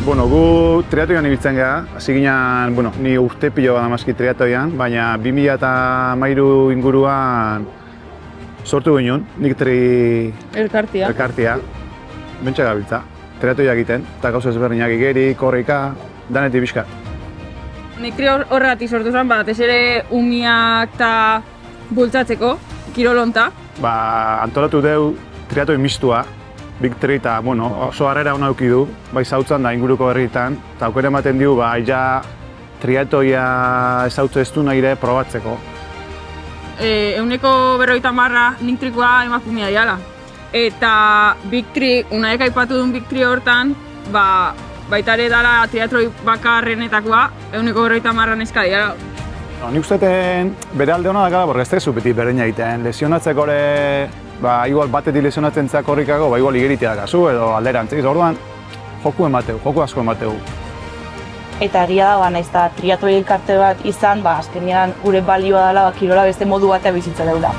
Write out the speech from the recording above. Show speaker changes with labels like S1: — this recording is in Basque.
S1: Bueno, gu triatoian ibiltzen gara, hasi ginen, bueno, ni urte pilo bat amazki triatoian, baina 2013 inguruan sortu ginen, nik elkartia, bentsa gabiltza, triatoia egiten, eta gauza ezberdinak igeri, korrika, danetik bizkat.
S2: Nikri horregatik sortu zen, batez ere umiak eta bultzatzeko, kirolonta.
S1: Antolatu deu triatoi mistua, Big Tri eta, bueno, oso harrera hona eduki du, bai zautzan da inguruko herrietan, eta aukera ematen diu, ja triatoia ezautze ez du nahi ere probatzeko.
S2: 150 Niktrikoa emakumea diala. Eta Big Tri, unaek aipatu duen Big Tri hortan, baita ere dala triatloi bakarrenetakoa, 150 neska diala.
S1: Nik usteeten bere alde hona dakala, borra ez tegezu beti berdina egiten, lesionatzeko ere, igual batetik lesionatzen zak horrikago, igual igeritea dakazu edo alderantziz, orduan joku asko emateu.
S3: Eta egia da, nahiz eta triatloi elkarte bat izan, azkenean gure balioa dela kirola beste modu batea bizitza deula.